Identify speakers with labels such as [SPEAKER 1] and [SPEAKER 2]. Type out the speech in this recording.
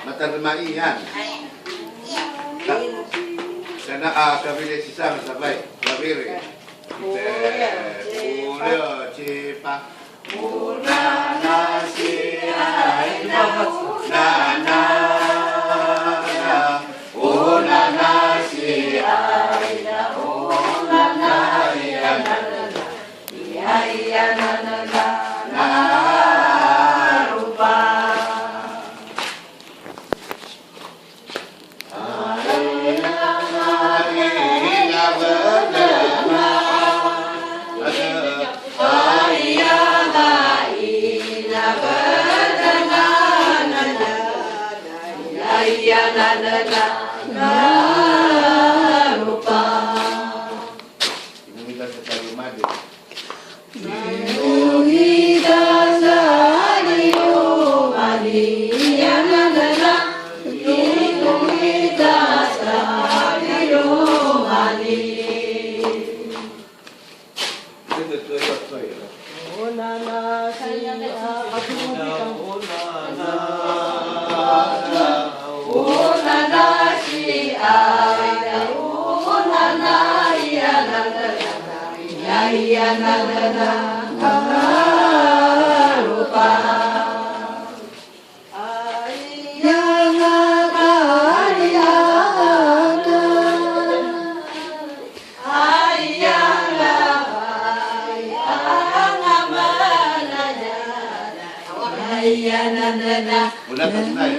[SPEAKER 1] matarmaian. Sana kabili sisa sabay. Kabili. Ulo cipa. Una nasi ay na na. Una nasi ay na una na ya na na rupa. Rupa. Ini kita cari madu. Kita cari madu. Ya na na na. Kita cari madu. Itu tuh ya. Oh na na siya rupa Udah selesai.